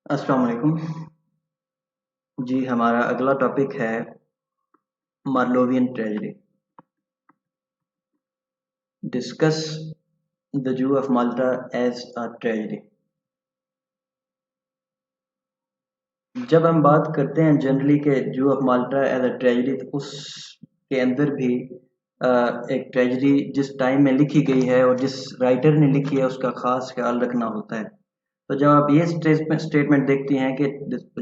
अस्सलाम वालेकुम जी। हमारा अगला टॉपिक है Marlovian tragedy. Discuss the Jew of Malta as a tragedy. जब हम बात करते हैं जनरली के Jew of Malta as a tragedy, तो उसके अंदर भी एक ट्रेजेडी जिस टाइम में लिखी गई है और जिस राइटर ने लिखी है उसका खास ख्याल रखना होता है। तो जब आप ये स्टेटमेंट देखती हैं कि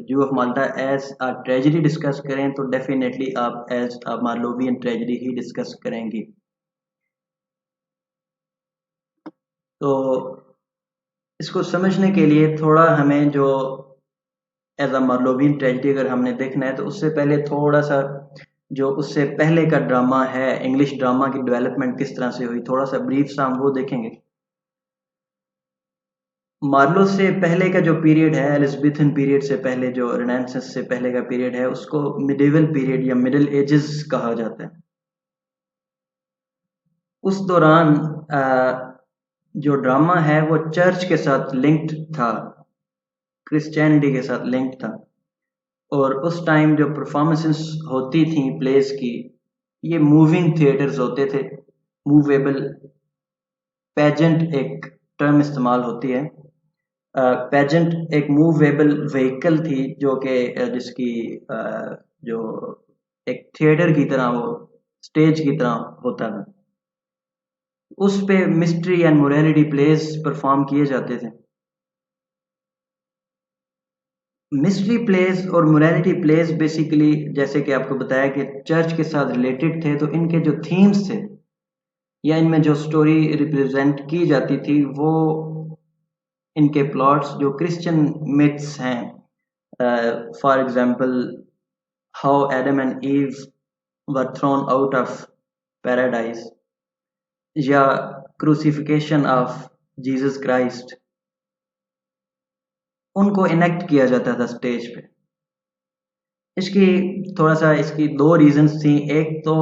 Jew of Malta as a tragedy discuss करें, तो डेफिनेटली आप एज अ मार्लोवियन ट्रेजेडी ही डिस्कस करेंगी। तो इसको समझने के लिए थोड़ा हमें जो एज अ मार्लोवियन ट्रेजेडी अगर हमने देखना है, तो उससे पहले थोड़ा सा जो उससे पहले का ड्रामा है, इंग्लिश ड्रामा की डेवलपमेंट किस तरह से हुई, थोड़ा सा ब्रीफ सा हम वो देखेंगे। मार्लो से पहले का जो पीरियड है, एलिज़ाबेथन पीरियड से पहले, जो रेनेसांस से पहले का पीरियड है, उसको मिडिवल पीरियड या मिडिल एजेस कहा जाता है। उस दौरान जो ड्रामा है वो चर्च के साथ लिंक्ड था, क्रिश्चियनिटी के साथ लिंक्ड था। और उस टाइम जो परफॉर्मेंसेस होती थी प्लेस की, ये मूविंग थिएटर्स होते थे। मूवेबल पेजेंट एक टर्म इस्तेमाल होती है। पेजेंट एक मूवेबल व्हीकल थी जो कि जिसकी जो एक थिएटर की तरह, वो स्टेज की तरह होता था। उस पे mystery and morality place perform किए जाते थे। मिस्ट्री प्लेस और मोरालिटी प्लेस बेसिकली, जैसे कि आपको बताया कि चर्च के साथ रिलेटेड थे, तो इनके जो थीम्स थे या इनमें जो स्टोरी रिप्रेजेंट की जाती थी, वो इनके प्लॉट्स जो क्रिश्चियन मिथ्स हैं, for example how Adam and ewe were thrown out of paradise, या क्रूसिफिकेशन ऑफ जीसस क्राइस्ट, उनको इनेक्ट किया जाता था स्टेज पे। इसकी थोड़ा सा इसकी दो रीजंस थी। एक तो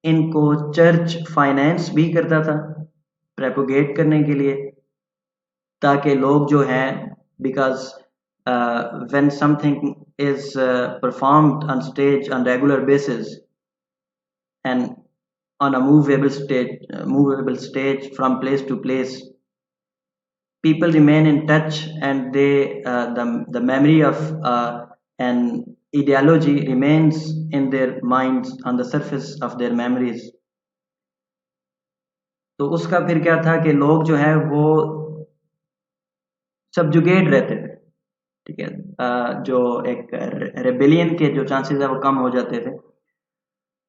इनको चर्च फाइनेंस भी करता था प्रेपोगेट करने के लिए, ताकि लोग जो हैं, because when something is performed on stage on regular basis and on a movable stage from place to place, people remain in touch, and the memory of an ideology remains in their minds on the surface of their memories. तो उसका फिर क्या था कि लोग जो है वो सबजुगेट रहते थे। ठीक है। जो एक रेबेलियन के जो चांसेस है वो कम हो जाते थे।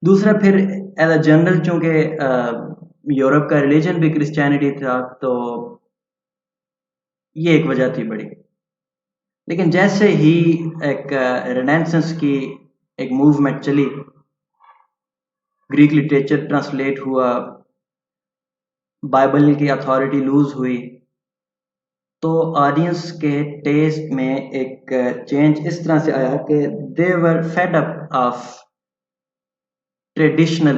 दूसरा फिर एज अ जनरल, चूंकि यूरोप का रिलीजन भी क्रिश्चियनिटी था, तो ये एक वजह थी बड़ी। लेकिन जैसे ही एक रेनेसांस की एक मूवमेंट चली, ग्रीक लिटरेचर ट्रांसलेट हुआ, बाइबल की अथॉरिटी लूज हुई, तो ऑडियंस के टेस्ट में एक चेंज इस तरह से आया कि they were fed up of traditional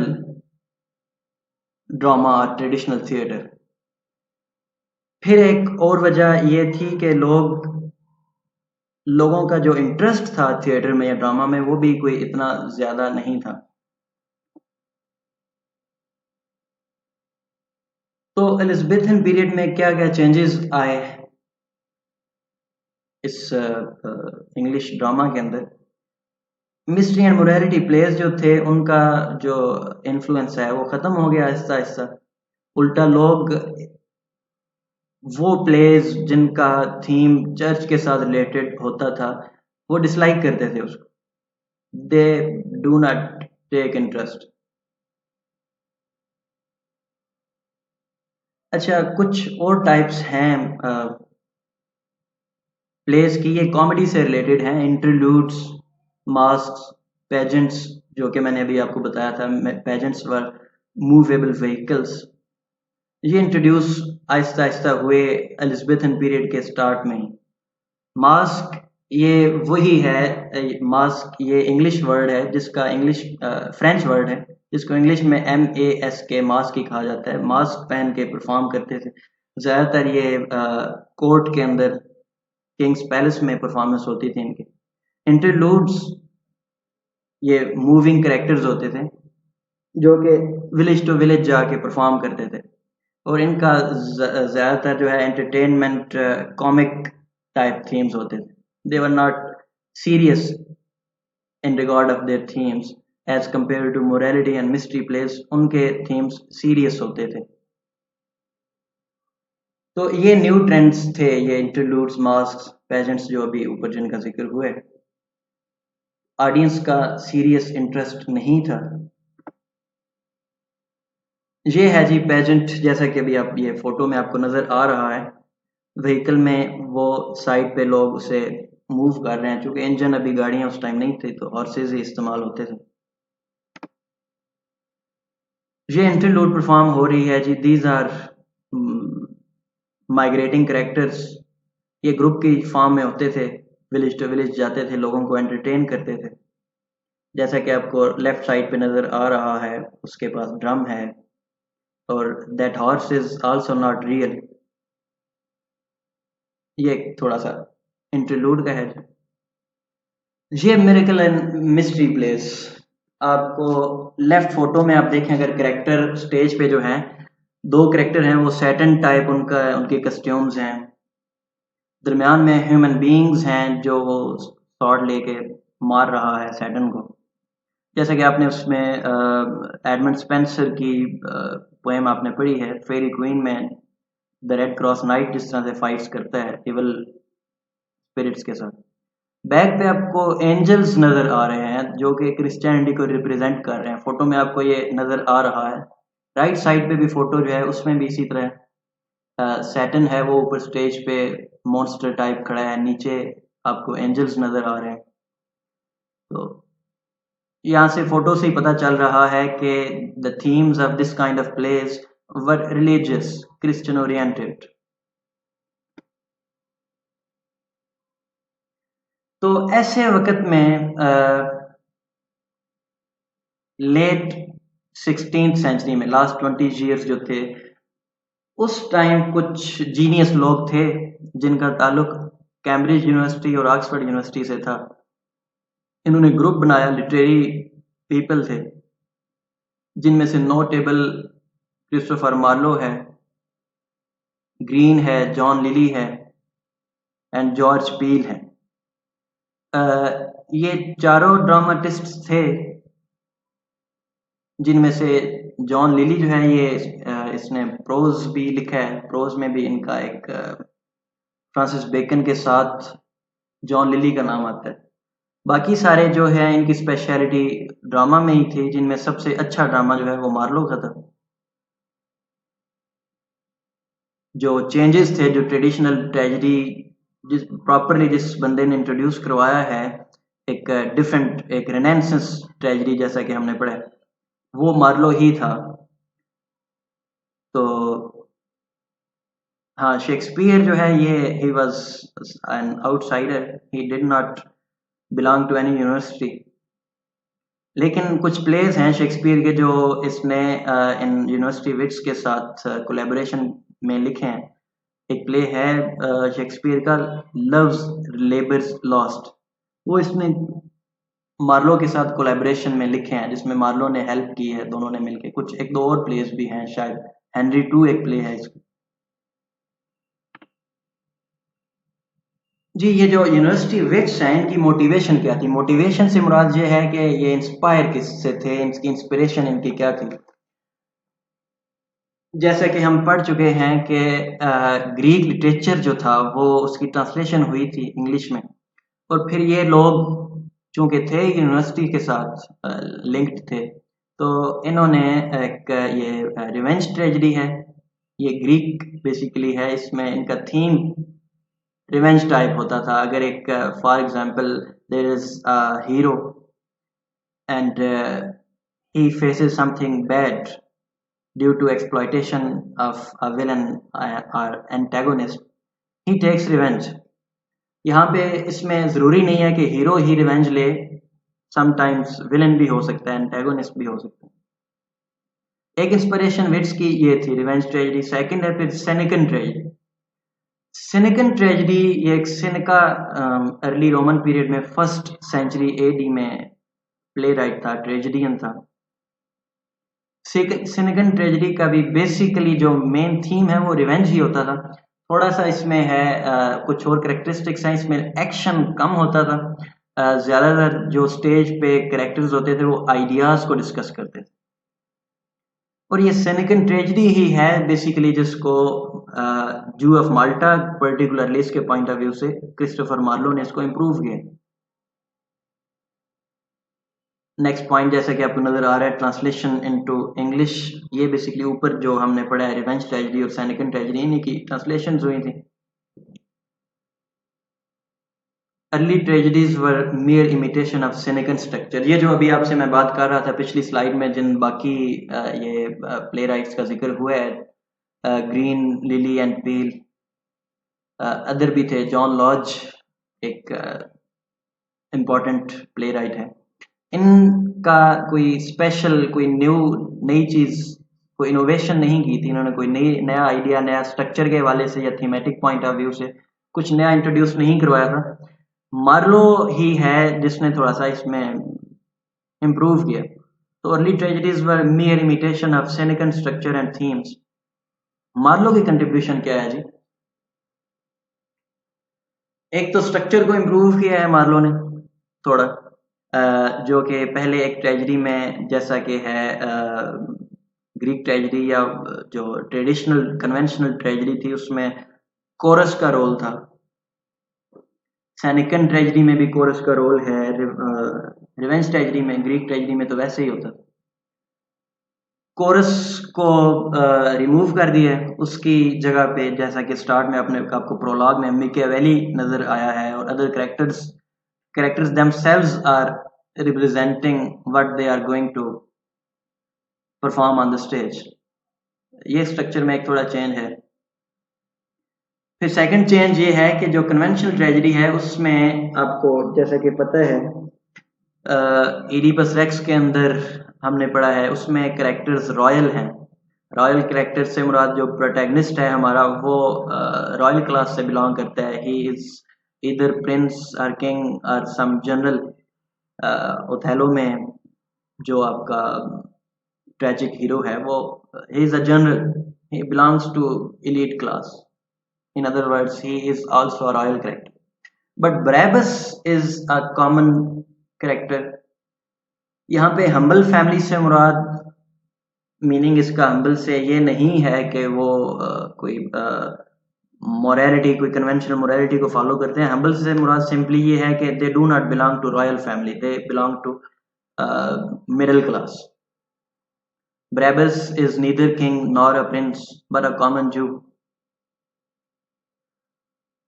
drama और ट्रेडिशनल थिएटर। फिर एक और वजह ये थी कि लोगों का जो इंटरेस्ट था थिएटर में या ड्रामा में, वो भी कोई इतना ज्यादा नहीं था। तो एलिज़ाबेथन पीरियड में क्या क्या चेंजेस आए इस इंग्लिश ड्रामा के अंदर। मिस्ट्री एंड मोरालिटी प्लेस जो थे, उनका जो इन्फ्लुएंस है वो खत्म हो गया आहिस्ता आहिस्ता। उल्टा लोग वो प्लेस जिनका थीम चर्च के साथ रिलेटेड होता था, वो डिसलाइक करते थे उसको। They do not take interest. अच्छा, कुछ और टाइप्स हैं प्लेस की, ये कॉमेडी से रिलेटेड हैं। इंटरलूड्स, मास्क, पेजेंट्स, जो कि मैंने अभी आपको बताया था, पेजेंट्स वर मूवेबल व्हीकल्स। ये इंट्रोड्यूस आहिस्ता आहिस्ता हुए एलिज़ाबेथन पीरियड के स्टार्ट में ही। मास्क ये वही है, मास्क ये इंग्लिश वर्ड है, जिसका इंग्लिश फ्रेंच वर्ड है, जिसको इंग्लिश में MASK मास्क ही कहा जाता है। मास्क पहन के परफॉर्म करते थे ज़्यादातर ये कोर्ट के अंदर, किंग्स पैलेस में परफॉर्मेंस होती थी इनकी। इंटरलूड्स ये मूविंग कैरेक्टर्स होते थे जो कि विलेज टू विलेज जाके परफॉर्म करते थे, और इनका ज़्यादातर जो है एंटरटेनमेंट कॉमिक टाइप थीम्स होते थे। They were not serious in regard of their themes as compare to morality and mystery plays, उनके थीम्स सीरियस होते थे। तो ये न्यू ट्रेंड्स थे, ये इंटरलूड्स, मास्क, पेजेंट्स जो अभी ऊपर जिनका जिक्र हुए। ऑडियंस का सीरियस इंटरेस्ट नहीं था। ये है जी पेजेंट, जैसा कि अभी आप ये फोटो में आपको नजर आ रहा है। व्हीकल में वो साइड पे लोग उसे मूव कर रहे हैं, क्योंकि इंजन अभी गाड़ियां उस टाइम नहीं थी तो हॉर्सेज ही इस्तेमाल होते थे। ये इंटरलूड परफॉर्म हो रही है जी। These are migrating characters. ये ग्रुप की फॉर्म में होते थे, विलेज टू विलेज जाते थे, लोगों को एंटरटेन करते थे। जैसा कि आपको लेफ्ट साइड पे नजर आ रहा है, उसके पास ड्रम है, और that horse is also not real. ये थोड़ा सा इंटरलूड का है। ये मिरेकल एंड मिस्ट्री प्लेस। आपको लेफ्ट फोटो में आप देखें, अगर करेक्टर स्टेज पे जो हैं, दो करेक्टर हैं, वो सैटन टाइप उनका उनके कस्ट्यूम्स हैं। दरमियान में ह्यूमन बीइंग्स हैं जो वो स्वॉर्ड लेके मार रहा है सैटन को। जैसा कि आपने उसमें एडमंड स्पेंसर की पोएम आपने पढ़ी है, फेरी क्वीन में द रेड क्रॉस नाइट जिस तरह से फाइट्स करता है इवल स्पिरिट्स के साथ। बैक पे आपको एंजल्स नजर आ रहे हैं जो कि क्रिश्चियनिटी को रिप्रेजेंट कर रहे हैं। फोटो में आपको ये नजर आ रहा है। राइट साइड पे भी फोटो जो है उसमें भी इसी तरह सैटन है, वो ऊपर स्टेज पे मॉन्स्टर टाइप खड़ा है, नीचे आपको एंजल्स नजर आ रहे हैं। तो यहाँ से फोटो से ही पता चल रहा है कि the themes of this kind of place were religious, Christian oriented. तो ऐसे वक्त में लेट 16th सेंचुरी में, लास्ट 20 ईयर्स जो थे, उस टाइम कुछ जीनियस लोग थे जिनका ताल्लुक कैम्ब्रिज यूनिवर्सिटी और ऑक्सफोर्ड यूनिवर्सिटी से था। इन्होंने ग्रुप बनाया, लिटरेरी पीपल थे, जिनमें से नोटेबल क्रिस्टोफर मार्लो है, ग्रीन है, जॉन लिली है, एंड जॉर्ज पील है। ये चारों ड्रामाटिस्ट थे, जिनमें से जॉन लिली जो है ये इसने प्रोज भी लिखा है। प्रोज में भी इनका एक फ्रांसिस बेकन के साथ जॉन लिली का नाम आता है। बाकी सारे जो है इनकी स्पेशलिटी ड्रामा में ही थी, जिनमें सबसे अच्छा ड्रामा जो है वो मार्लो का था। जो चेंजेस थे, जो ट्रेडिशनल ट्रेजेडी जिस बंदे ने इंट्रोड्यूस करवाया है, एक डिफरेंट, एक रेनेसांस ट्रेजेडी जैसा कि हमने पढ़ा, वो मार्लो ही था। तो हाँ, शेक्सपियर जो है ये he was an outsider, he did not belong to any university. लेकिन कुछ प्लेस हैं शेक्सपियर के जो इसने इन यूनिवर्सिटी विट्स के साथ कोलैबोरेशन में लिखे हैं। एक प्ले है शेक्सपियर का, लव्स लेबर्स लॉस्ट, वो इसने मार्लो के साथ कोलैबोरेशन में लिखे हैं, जिसमें मार्लो ने हेल्प की है, दोनों ने मिलके। कुछ एक दो और प्लेस भी हैं, शायद हेनरी टू एक प्ले है इसकी। जी, ये जो यूनिवर्सिटी विट्स हैं, इनकी मोटिवेशन क्या थी? मोटिवेशन से मुराद ये है कि ये इंस्पायर किससे थे, इनकी इंस्पिरेशन इनकी क्या थी। जैसा कि हम पढ़ चुके हैं कि ग्रीक लिटरेचर जो था वो उसकी ट्रांसलेशन हुई थी इंग्लिश में, और फिर ये लोग चूंकि थे यूनिवर्सिटी के साथ लिंक्ड थे, तो इन्होंने एक ये रिवेंज ट्रेजेडी है, ये ग्रीक बेसिकली है, इसमें इनका थीम रिवेंज टाइप होता था। अगर एक for example there is a hero and he faces something bad due to exploitation of a villain or antagonist, he takes revenge। यहाँ पे इसमें ज़रूरी नहीं है कि हीरो ही रिवेंज ले, समटाइम्स विलन भी हो सकता है, एंटेगोनिस्ट भी हो सकता है। एक इंस्पिरेशन विट्स की ये थी रिवेंज ट्रेजेडी। सेकंड है फिर सेनेकन ट्रेजेडी। सिनिकन ट्रेजेडी, ये एक सिनिका अर्ली रोमन पीरियड में 1st सेंचुरी एडी में प्ले राइट था, ट्रेजेडियन था। सिनिकन ट्रेजेडी का भी बेसिकली जो मेन थीम है वो रिवेंज ही होता था। थोड़ा सा इसमें है कुछ और कैरेक्टरिस्टिक्स हैं, इसमें एक्शन कम होता था। ज़्यादातर जो स्टेज पे कैरेक्टर्स होते थे वो आइडियाज़ को डिस्कस करते थे। और ये सिनिकन ट्रेजेडी ही है बेसिकली जिसको जू ऑफ माल्टा पर्टिकुलरली इसके पॉइंट ऑफ व्यू से क्रिस्टोफर मार्लो ने इसको इम्प्रूव किया। नेक्स्ट पॉइंट जैसा कि आपको नजर आ रहा है, ट्रांसलेशन इनटू इंग्लिश, ये बेसिकली ऊपर जो हमने पढ़ा है रिवेंज ट्रेजेडी और सिनिकन ट्रेजेडी, इन्हीं की ट्रांसलेशंस हुई थी। Early tragedies were mere imitation of Senecan structure, ये जो अभी आपसे मैं बात कर रहा था पिछली स्लाइड में, जिन बाकी ये प्ले राइट्स का जिक्र हुआ है, green, lily and peel, other भी थे, जॉन लॉज एक इम्पॉर्टेंट प्ले राइट है। इनका कोई स्पेशल, कोई नई चीज़, कोई इनोवेशन नहीं की थी इन्होंने, कोई नया आइडिया, नया स्ट्रक्चर के हवाले से या थीमेटिक पॉइंट ऑफ व्यू से कुछ नया इंट्रोड्यूस नहीं करवाया था। मार्लो ही है जिसने थोड़ा सा इसमें इम्प्रूव किया। तो early tragedies were mere imitation of Senecan structure and themes. Marlowe की कंट्रीब्यूशन क्या है जी? एक तो स्ट्रक्चर को इम्प्रूव किया है मार्लो ने थोड़ा, जो कि पहले एक ट्रेजेडी में जैसा कि है ग्रीक ट्रेजेडी या जो ट्रेडिशनल कन्वेंशनल ट्रेजेडी थी उसमें कोरस का रोल था। सिनिकन ट्रेजेडी में भी कोरस का रोल है, रिवेंज ट्रेजेडी में, ग्रीक ट्रेजेडी में तो वैसे ही होता। कोरस को रिमूव कर दिया है, उसकी जगह पे जैसा कि स्टार्ट में आपको प्रोलॉग में मिकेवेली नजर आया है और other characters themselves are representing what they are going to perform on the stage। ये स्ट्रक्चर में एक थोड़ा चेंज है। फिर सेकंड चेंज ये है कि जो कन्वेंशनल ट्रेजेडी है उसमें आपको जैसा कि पता है इडिपस रेक्स के अंदर हमने पढ़ा है, उसमें कैरेक्टर्स रॉयल हैं। रॉयल कैरेक्टर से मुराद जो प्रोटैगनिस्ट है हमारा वो रॉयल क्लास से बिलोंग करता है। ही इज इधर प्रिंस और किंग और सम जनरल। ओथेलो में जो आपका ट्रेजिक हीरो है वो he is a general, he belongs to elite class. In other words, he is also a royal character. But Barabbas is a common character। यहाँ पे humble family से मुराद, meaning इसका humble से ये नहीं है कि वो कोई मोरालिटी, कोई कन्वेंशनल मोरालिटी को फॉलो करते हैं। humble से मुराद सिंपली ये है कि they do not belong to royal family, they belong to middle class। Barabbas is neither king nor a prince but a common Jew।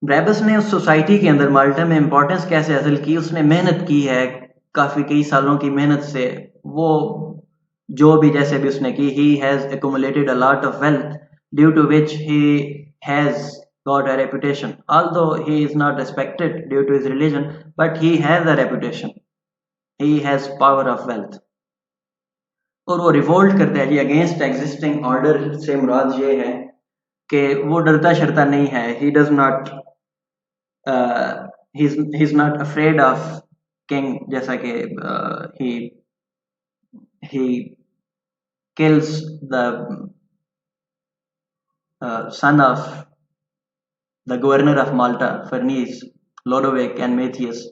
Brabus ने उस सोसाइटी के अंदर माल्टा में इम्पोर्टेंस कैसे हासिल की, उसने मेहनत की है काफ़ी, कई सालों की मेहनत से वो जो भी जैसे भी उसने की, he has accumulated a lot of wealth due to which he has got a reputation, although he is not respected due to his religion, but he has a reputation, he has power of wealth। और वो revolt करता है जी against existing order से मुराद ये है कि वो डरता शरता नहीं है। he does not he's not afraid of king, जैसा कि he kills the son of the governor of Malta, Farnese, Lodovic and Matthias।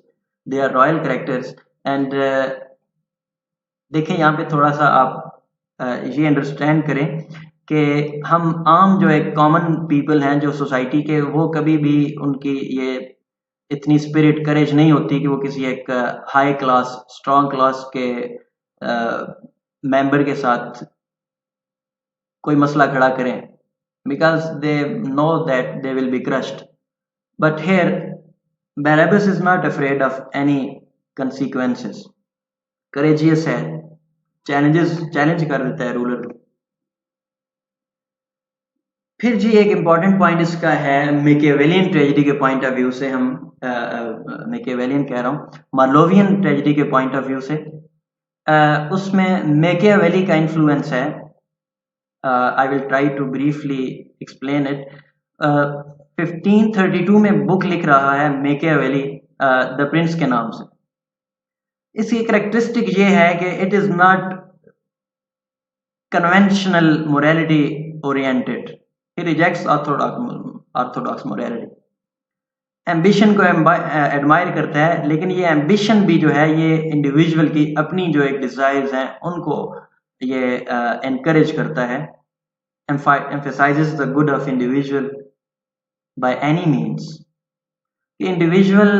they are royal characters and देखें यहाँ पे थोड़ा सा आप ये अंडरस्टैंड करें कि हम आम जो एक कॉमन पीपल हैं जो सोसाइटी के, वो कभी भी उनकी ये इतनी स्पिरिट, करेज नहीं होती कि वो किसी एक हाई क्लास, स्ट्रॉन्ग क्लास के मेंबर के साथ कोई मसला खड़ा करें, because they know that they will be crushed. But here Barabas is not afraid of any consequences, courageous है, चैलेंज कर देता है रूलर को। फिर जी एक इम्पॉर्टेंट पॉइंट इसका है मैकियावेलियन ट्रेजेडी के पॉइंट ऑफ व्यू से, हम मैकियावेलियन कह रहा हूँ, मार्लोवियन ट्रेजेडी के पॉइंट ऑफ व्यू से उसमें मैकियावेली का इन्फ्लुएंस है। I will try to briefly explain it. 1532 में बुक लिख रहा है मैकियावेली द प्रिंस के नाम से। इसकी करेक्टरिस्टिक ये है कि it is not conventional morality oriented, he rejects Orthodox morality. Ambition को एडमायर करता है, लेकिन ये एम्बिशन भी जो है ये इंडिविजुअल की अपनी जो एक डिजायर्स हैं उनको ये एनकरेज करता है। emphasizes the good of individual by any means। Individual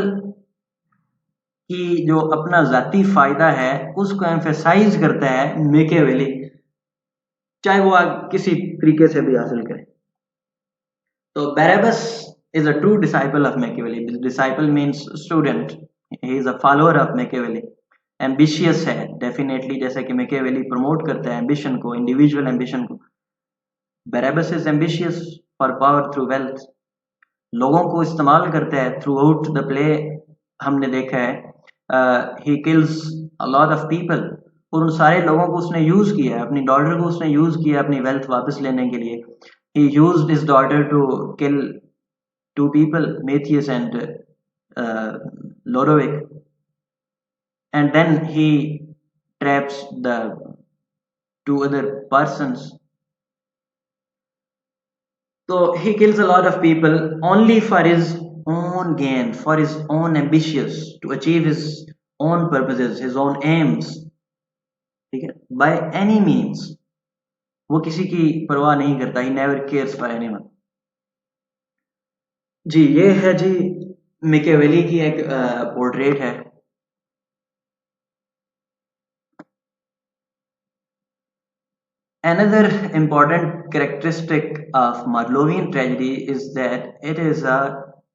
की जो अपना जाती फायदा है उसको एम्फेसाइज करता है मैकियावेली, चाहे वो किसी तरीके से भी हासिल करे। तो बैराबस is a true disciple of Machiavelli. Disciple means student. He is a follower of Machiavelli. Ambitious है definitely, जैसा कि Machiavelli प्रमोट करता है ambition को, individual ambition को। Barabbas is ambitious for power through wealth. लोगों को इस्तेमाल करता है throughout the play। हमने देखा है he kills a lot of people, और उन सारे लोगों को उसने यूज किया है, अपनी डॉटर को उसने यूज किया अपनी वेल्थ वापस लेने के लिए। He used his daughter to kill two people, Matthias and Lodovic, and then he traps the two other persons. So he kills a lot of people only for his own gain, for his own ambitions, to achieve his own purposes, his own aims, ठीक है, by any means। वो किसी की परवाह नहीं करता, he never cares for anyone। जी ये है जी मैकियावेली की एक पोर्ट्रेट है। Another important characteristic of Marlowian tragedy is that it is a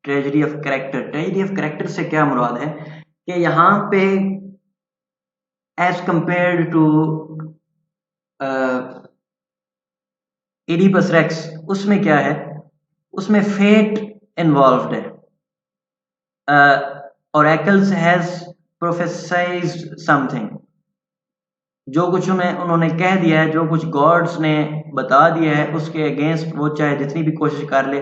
tragedy of character। tragedy of character से क्या मुराद है कि यहाँ पे as compared to Oedipus Rex, उसमें क्या है, उसमें फेट इन्वॉल्व्ड है। Oracles has prophesied something, जो कुछ उन्होंने कह दिया है, जो कुछ गॉड्स ने बता दिया है उसके अगेंस्ट वो चाहे जितनी भी कोशिश कर ले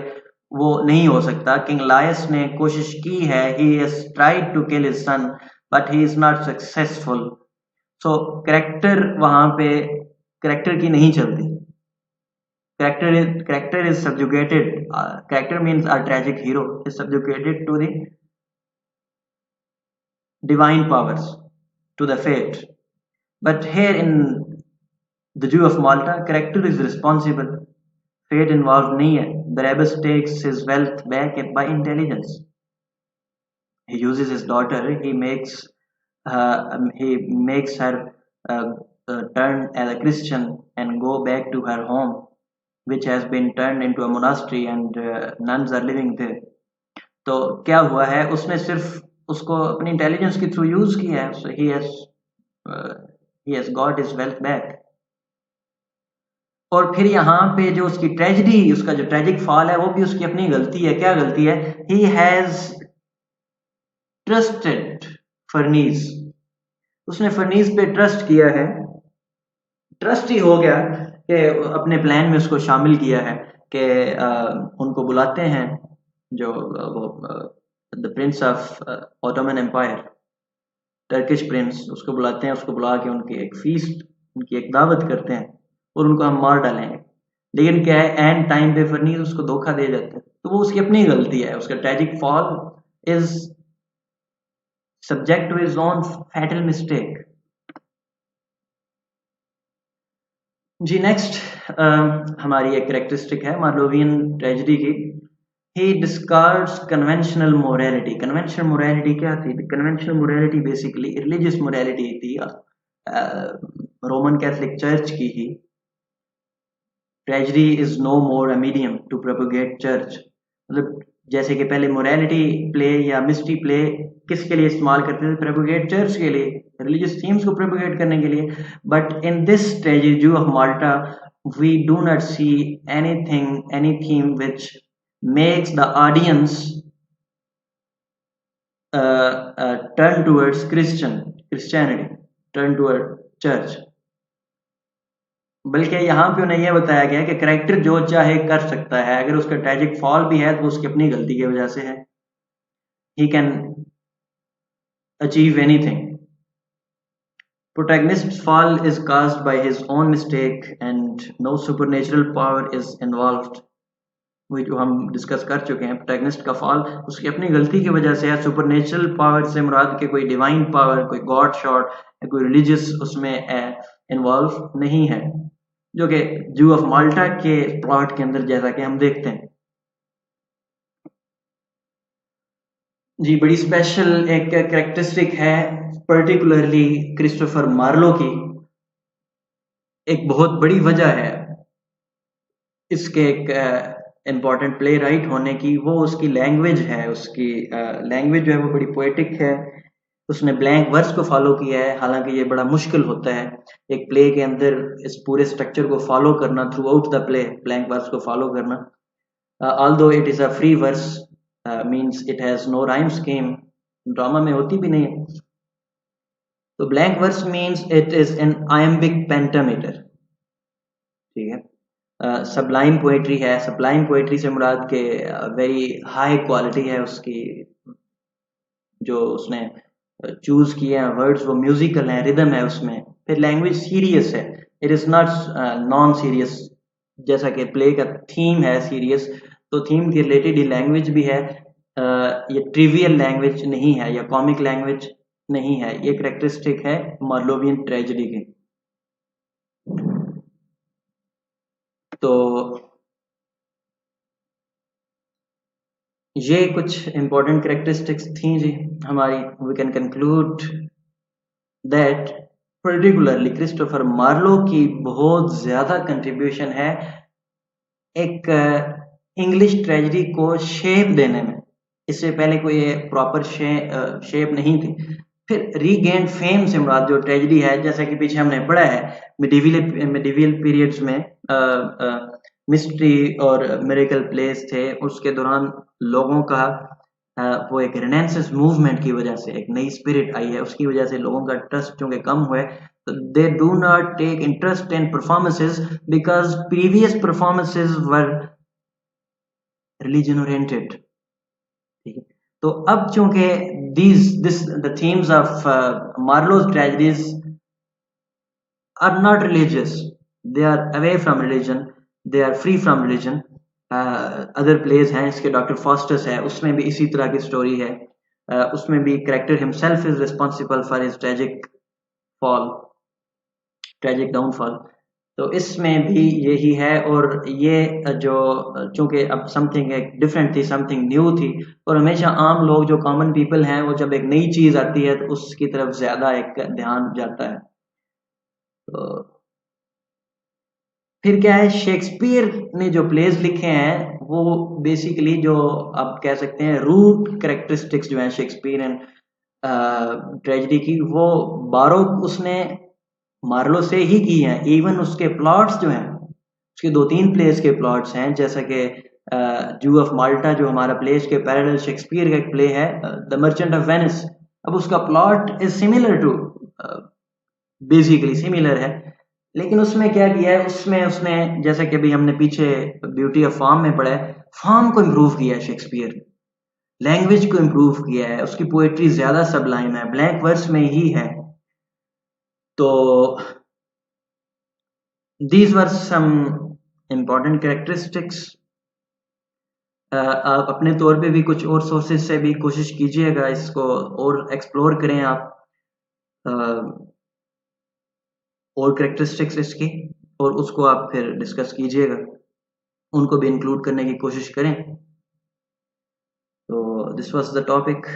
वो नहीं हो सकता। किंग लायस ने कोशिश की है, he has tried to kill his son but he is not successful। so character वहां पे कैरेक्टर की नहीं चलती। character is subjugated। character means a tragic hero is subjugated to the divine powers, to the fate। but here in the Jew of Malta, character is responsible, fate involved नहीं है। Barabbas takes his wealth back by intelligence। he uses his daughter, he makes her turn as a Christian and go back to her home, which has been turned into a monastery and nuns are living there। तो क्या हुआ है, उसने सिर्फ उसको अपनी intelligence के through use किया है। so he has got his wealth back। और फिर यहाँ पे जो उसकी ट्रेजेडी, उसका जो ट्रेजिक फॉल है वो भी उसकी अपनी गलती है। क्या गलती है, he has trusted फर्नीस, उसने फर्नीस पे ट्रस्ट किया है, ट्रस्ट ही हो गया कि अपने प्लान में उसको शामिल किया है कि उनको बुलाते हैं जो वो the prince of Ottoman empire, Turkish prince, उसको बुलाते हैं, उसको बुला के उनकी एक फीस्ट, उनकी एक दावत करते हैं और उनको हम मार डालेंगे। लेकिन क्या है, एंड टाइम पे फर्नीस उसको धोखा दे जाता है, तो वो उसकी अपनी गलती है। उसका tragic fall is subject to his own fatal mistake. जी नेक्स्ट हमारी एक कैरेक्टरिस्टिक है मार्लोवियन ट्रेजेडी की, he discards conventional morality। conventional morality क्या थी? conventional morality basically religious morality थी, रोमन कैथोलिक चर्च की ही। Tragedy is no more a medium to propagate church. मतलब जैसे कि पहले मोरालिटी प्ले या मिस्ट्री प्ले किसके लिए इस्तेमाल करते थे? प्रोपोगेट चर्च के लिए, रिलीजियस थीम्स को प्रोपोगेट करने के लिए। बट इन दिस ट्रेजेडी जू of Malta we do not see any theme which makes the audience turn towards Christianity, turn toward church। बल्कि यहाँ पे उन्हें यह बताया गया है कि करेक्टर जो चाहे कर सकता है, अगर उसका ट्रेजिक फॉल भी है तो उसकी अपनी गलती की वजह से है। He can achieve anything. Protagonist's fall is caused by his own mistake and no supernatural power is involved. वही जो हम डिस्कस कर चुके हैं, प्रोटैगनिस्ट का फॉल उसकी अपनी गलती की वजह से है। सुपर नेचुरल पावर से मुराद के कोई डिवाइन पावर, कोई गॉड शॉट या कोई रिलीजियस उसमें इन्वॉल्व नहीं है, जो कि जू ऑफ माल्टा के प्लॉट के अंदर जैसा कि हम देखते हैं। जी, बड़ी स्पेशल एक कैरेक्टरिस्टिक है पर्टिकुलरली क्रिस्टोफर मार्लो की। एक बहुत बड़ी वजह है इसके एक इम्पॉर्टेंट प्ले राइट होने की, वो उसकी लैंग्वेज है। उसकी लैंग्वेज जो है वो बड़ी पोएटिक है। उसने ब्लैंक वर्स को फॉलो किया है, हालांकि ये बड़ा मुश्किल होता है एक प्ले के अंदर इस पूरे स्ट्रक्चर को फॉलो करना, throughout the play blank verse को फॉलो करना। Although it is a free verse means it has no rhyme scheme, drama में होती भी नहीं है। तो blank verse means it is an iambic pentameter, ठीक है। सबलाइम पोएट्री है। सबलाइम पोएट्री से मुराद के वेरी हाई क्वालिटी है उसकी, जो उसने चूज किए हैं वर्ड्स वो म्यूजिकल हैं, रिदम है उसमें। फिर लैंग्वेज सीरियस है, it is not non serious, जैसा कि प्ले का थीम है सीरियस, तो थीम के रिलेटेड ही लैंग्वेज भी है। ये ट्रिवियल लैंग्वेज नहीं है या कॉमिक लैंग्वेज नहीं है, ये करेक्टरिस्टिक है मार्लोवियन ट्रेजेडी की। तो ये कुछ इंपॉर्टेंट करेक्टरिस्टिक्स थी जी हमारी। We can conclude that particularly Christopher Marlowe की बहुत ज़्यादा कंट्रीब्यूशन है एक इंग्लिश ट्रेजेडी को शेप देने में। इससे पहले कोई प्रॉपर शेप नहीं थी। फिर रीगेंड फेम से मुराद जो ट्रेजेडी है, जैसा कि पीछे हमने पढ़ा है मिडिवल पीरियड्स में मिस्ट्री और मिरेकल प्लेस थे, उसके दौरान लोगों का वो एक रेनेसांस मूवमेंट की वजह से एक नई स्पिरिट आई है, उसकी वजह से लोगों का ट्रस्ट चूंकि कम हुआ है, तो they do not take interest in performances because previous performances were religion oriented, ठीक है। तो अब चूंकि the themes of Marlowe's tragedies are not religious, they are away from religion, they are free from religion। Other place हैं इसके, doctor Faustus है, उसमें भी इसी तरह की स्टोरी है। उसमें भी character himself is responsible for his tragic fall, tragic downfall. तो इसमें भी यही है। और ये जो चूंकि अब समथिंग एक डिफरेंट थी, समथिंग न्यू थी, और हमेशा आम लोग जो कॉमन पीपल हैं वो जब एक नई चीज आती है तो उसकी तरफ ज्यादा एक ध्यान जाता है। तो फिर क्या है, शेक्सपियर ने जो प्लेस लिखे हैं वो बेसिकली जो आप कह सकते हैं रूट कैरेक्टरिस्टिक्स जो हैं शेक्सपियरियन ट्रेजेडी की, वो बारो उसने मार्लो से ही की हैं। इवन उसके प्लॉट्स जो हैं, उसके 2-3 प्लेस के प्लॉट्स हैं, जैसा कि जू ऑफ माल्टा जो हमारा प्लेस के पैरेलल शेक्सपियर का एक प्ले है, द मर्चेंट ऑफ वेनिस। अब उसका plot is similar to, basically similar है, लेकिन उसमें क्या किया है, उसमें उसने जैसा कि अभी हमने पीछे ब्यूटी ऑफ फॉर्म में पढ़ा है, फॉर्म को इम्प्रूव किया है शेक्सपियर, लैंग्वेज को इम्प्रूव किया है, उसकी पोएट्री ज्यादा सबलाइम है, ब्लैंक वर्स में ही है। तो these were some important characteristics. आप अपने तौर पे भी कुछ और सोर्सेज से भी कोशिश कीजिएगा, इसको और एक्सप्लोर करें आप, और कैरेक्टरिस्टिक्स इसकी, और उसको आप फिर डिस्कस कीजिएगा, उनको भी इंक्लूड करने की कोशिश करें। तो दिस वाज द टॉपिक।